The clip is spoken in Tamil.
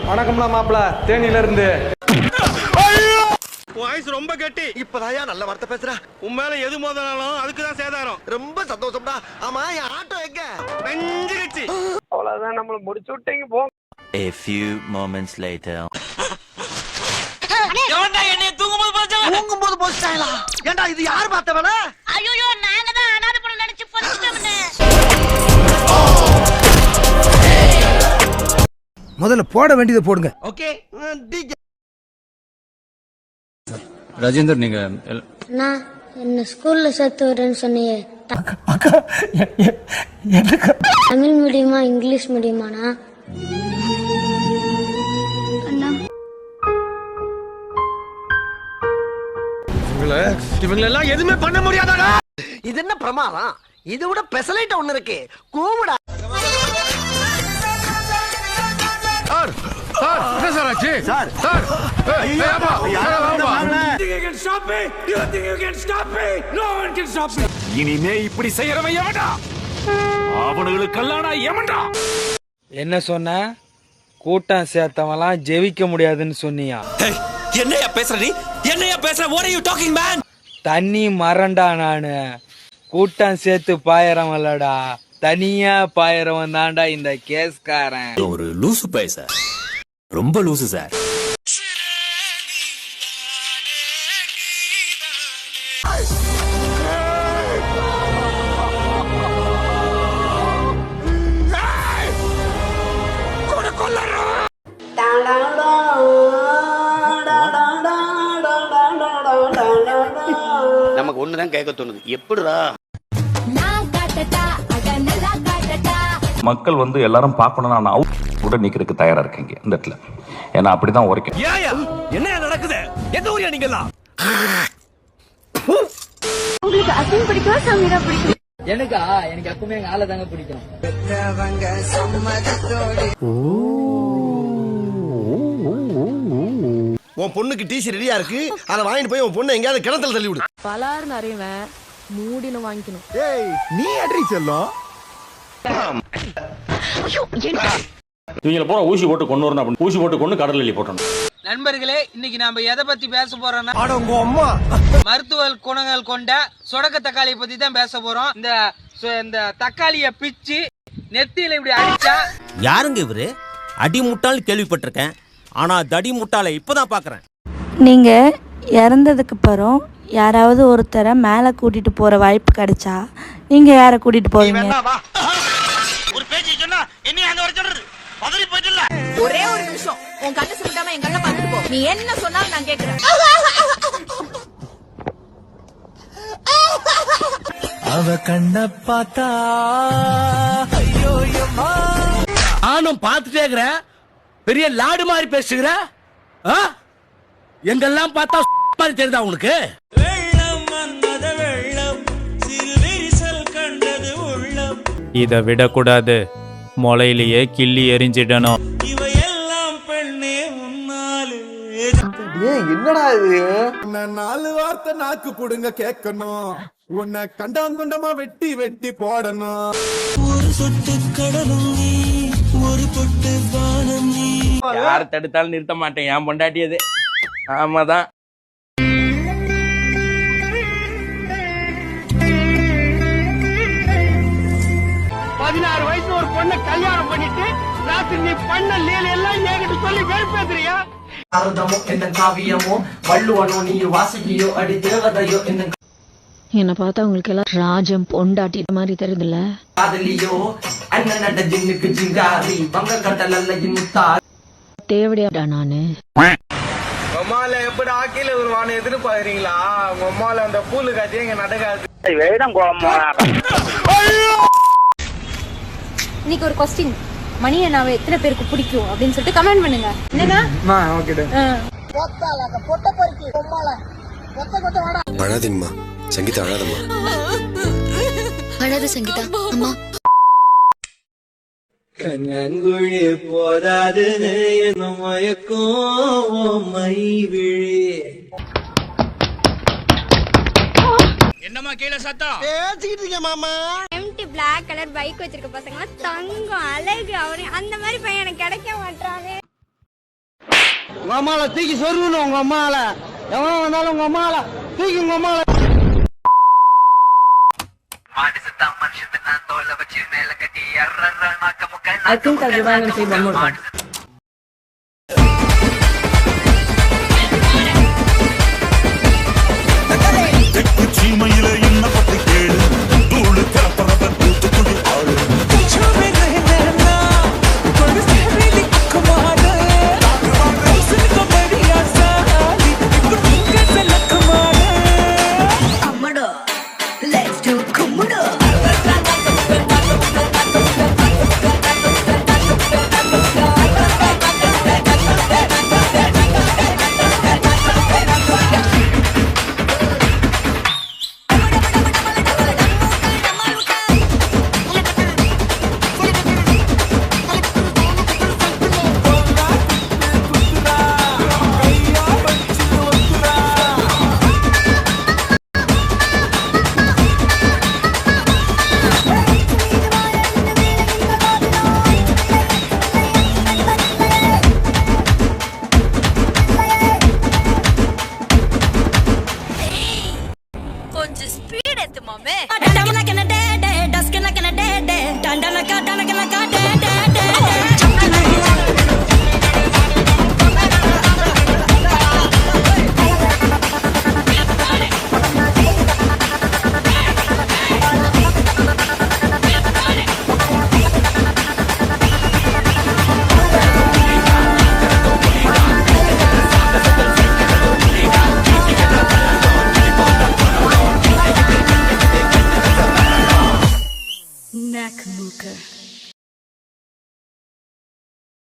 வணக்கம்லாம் மாப்பிள்ள, தேனியில இருந்து. வாய்ஸ் ரொம்ப கெட்டி. இப்பதாயா நல்ல வார்த்தை பேசுற. உன் மேல எது மோதனாலும் அதுக்கு தான் சேதாரம். ரொம்ப சந்தோஷம்டா. ஆமா, என் ஆட்டோ எங்க? நெஞ்சிருச்சு. அவ்வளவுதான், நம்மள முடிச்சு விட்டீங்க போ. A few moments later. எவன்டா என்னைய தூங்கும்போது போஸ்டாங்களா? ஏண்டா இது யார் பார்த்த வேலை? ஐயோ, நாங்க தான் அனாதை பணம் நினைச்சு பொறுத்துட்டோம்னே. முதல்ல போட வேண்டியதை போடுங்க. ஓகே. ராஜேந்தர், நீங்க நான் என்ன ஸ்கூல்ல சேர்த்து வரேன்னு சொன்னியே, தமிழ் மீடியமா இங்கிலீஷ் மீடியமாண்ணா? இவங்களெல்லாம் எதுவுமே பண்ண முடியாதாடா. இது என்ன பிரமாதம்? இதை விட பெசலைட் ஒண்ணு இருக்கு. கூவுடா. சார், சார், என்ன சார் ஆச்சு? சார், சார், இனிமே இப்படி செய்யறவன் எவன்டா? அவனுங்களுக்கெல்லாம் நான் எவன்டா? என்ன சொன்ன? கூட்டம் சேர்த்தவன்லாம் ஜெயிக்க முடியாதுன்னு சொன்னியா? என்னையா பேசுற நீ? என்னையா பேசுற? What are you talking, man? தண்ணி மரண்டா நானு. கூட்டம் சேர்த்து பாயறவன்லடா, தனியா பாயறவன் தான்டா இந்த கேஸ்காரன். ஒரு லூசு பை சார், ரொம்ப லூசு சார். நமக்கு ஒண்ணுதான் கேட்க தோணுது. எப்படிடா? மக்கள் வந்து எல்லாரும் பார்க்கணும்னா நான் கூட நிக்கிறதுக்கு தயாரா இருக்கீங்க இந்த இடத்துல. ஏன்னா அப்படிதான் உரைக்கும். என்ன நடக்குது? எந்த ஊரியா நீங்கலாம்? உங்களுக்கு அசின் பிடிக்குமா சமீரா பிடிக்கும்? எனக்கு எப்பவுமே எங்க ஆளை தாங்க பிடிக்கும். உன் பொண்ணுக்கு டீசி ரெடியா இருக்கு. அதை வாங்கிட்டு போய் உன் பொண்ணு எங்கயாவது கிணத்துல தள்ளி விடு. பலார் நிறையவன் மூடின வாங்கிக்கணும். ஏய், நீ அட்ரி செல்லும். இவங்கள போற ஊசி போட்டு கொண்டு வரணும் அப்படின்னு ஊசி போட்டு கொண்டு கடல் எலி போட்டணும். நண்பர்களே, இன்னைக்கு நாம எதை பத்தி பேச போறோம்னா, அம்மா மருத்துவ குணங்கள் கொண்ட சொடக்க தக்காளியை பத்தி தான் பேச போறோம். இந்த தக்காளிய பிச்சு நெத்தியில இப்படி அடிச்சா. யாருங்க இவரு? அடி முட்டாள் கேள்விப்பட்டிருக்கேன், ஆனா தடி முட்டாளை இப்பதான் பாக்குறேன். நீங்க இறந்ததுக்கு அப்புறம் யாராவது ஒருத்தரை மேல கூட்டிட்டு போற வாய்ப்பு கிடைச்சா நீங்க யார கூட்டிட்டு போவீங்க? ஒரு பேச்சு சொன்னா என்ன அங்க வர சொல்றது? பதறி போயிட்டல. ஒரே ஒரு நிமிஷம் உன் கண்ணை சுட்டாம என் கண்ணை பார்த்துட்டு போ. நீ என்ன சொன்னாலும் நான் கேக்குறேன். அவ கண்ண பார்த்தா ஐயோ அம்மா. நானும் பார்த்துட்டே இருக்கிறேன். பெரிய லாடு மாதிரி பேசுகிற. எங்கெல்லாம் பார்த்தா மாதிரி தெரியுதா உங்களுக்கு? இத விடக்கூடாது, முளையிலேயே கிள்ளி எரிஞ்சிடணும். என்னடா இது? நாலு வார்த்தை நாக்கு புடுங்க கேட்கணும். உன்னை கண்டாங்குண்டமா வெட்டி வெட்டி போடணும். யார் தடுத்தாலும் நிறுத்த மாட்டேன், என் பொண்டாட்டியது. ஆமாதான். வயசு ஒரு பொண்ணை கல்யாணம் பண்ணிட்டு ராத்திரி நீ பண்ண லீல எல்லாம் என்கிட்ட சொல்லி வெறுப்பேத்துறியா? அர்த்தமோ என்ன காவியமோ வள்ளுவனோ நீ வாசிக்கியோ அடி தேவதையோ என்ன என்ன பார்த்தா உங்களுக்கு எல்லாம் ராஜம் பொண்டாட்டி மாதிரி தெரியுதுல்ல? காதலியோ அண்ணன் நட ஜின்னுக்கு ஜிங்காரி பங்க கட்டல் அல்ல முத்தா தேவடியாடா நானு. உம்மால எப்படி ஆக்கில ஒரு வானை எதிர்பார்க்கிறீங்களா? உம்மால அந்த பூலு காட்சி இங்க நடக்காது. இன்னைக்கு ஒரு கொஸ்டின், மணி அண்ணாவை எத்தனை பேருக்கு பிடிக்கும் அப்படின்னு சொல்லிட்டு கமெண்ட் பண்ணுங்க. என்னன்னா அழாதீங்கம்மா சங்கீதா, அழாதம்மா. அழாத சங்கீதா அம்மா. கண்ணங்குழி போதாதுன்னு என்ன மயக்கும் மை விழி. என்னம்மா கீழே சத்தம்? பேசிக்கிட்டு இருக்கேன் மாமா. எம்டி பிளாக் கலர் பைக் வச்சிருக்க பசங்க தங்கம் அழகு, அவரு அந்த மாதிரி பையன் எனக்கு கிடைக்க மாட்டானே. உங்க அம்மால தூக்கி சொருகணும். உங்க அம்மால எவனோ வந்தாலும் உங்க அம்மால தூக்கி உங்க அம்மால I think I'll rewind and play one more time. Let's do Komodo. கொஞ்சம் ஸ்பீட் ஏத்து மாமே. Nakamooka.